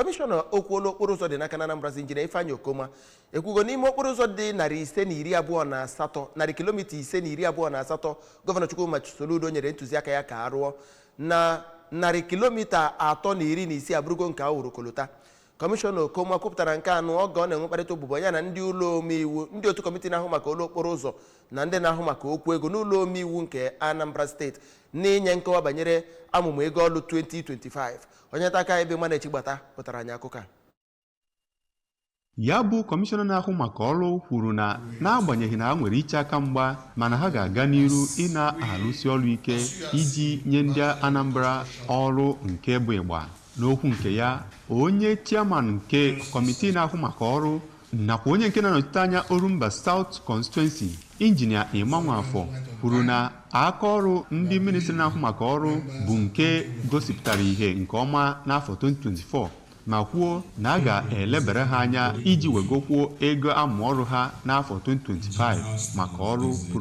Comishona Okwu Okporo ụzọ dị n'aka na Anambra Injinia Ifeanyi Okoma ekwugo n'ime okporo ụzọ dị 528 narị kilomita 528 Gọvanọ Chukwuma Soludo nyere ntụziaka ya ka arụọ na narị kilomita 316 abụrụgo nke awụrụ kolota. Comishona Okoma kwupụtara nke anụ oge ọ na-enwe mkparịta ụbụbọ ya na ndị ụlọ omeiwu ndị otu kọmiti na-ahụ maka ụlọ okporo ụzọ na ndị na-ahụ maka okwu ego n'ụlọ omeiwu nke Anambra steeti n'inye nkọwa banyere amụmụ ego ọlụ 2025. Onye taka ebe mana echigbata pụtara anyị akụkọ a. Ya bụ kọmishọna na-ahụ maka ọrụ kwuru na n'agbanyeghị na ha nwere iche aka mgba mana ha ga-aga n'iru ị na-arụsi ọrụ ike iji nye ndị Anambra ọrụ nke bụ ịgba. N'okwu nke ya, onye chairman nke kọmiti na-ahụ maka ọrụ nakwa onye nke na-anọchite anya Orumba South Constituency Injinia Imanwafọ kwuru na aka ọrụ ndị ministri na-ahụ maka ọrụ bụ nke gosipụtara ihe nke ọma n'afọ 2024 ma kwuo na a ga-elebere ha anya iji wegokwuo ego amụ ọrụ ha n'afọ 2025 maka ọrụ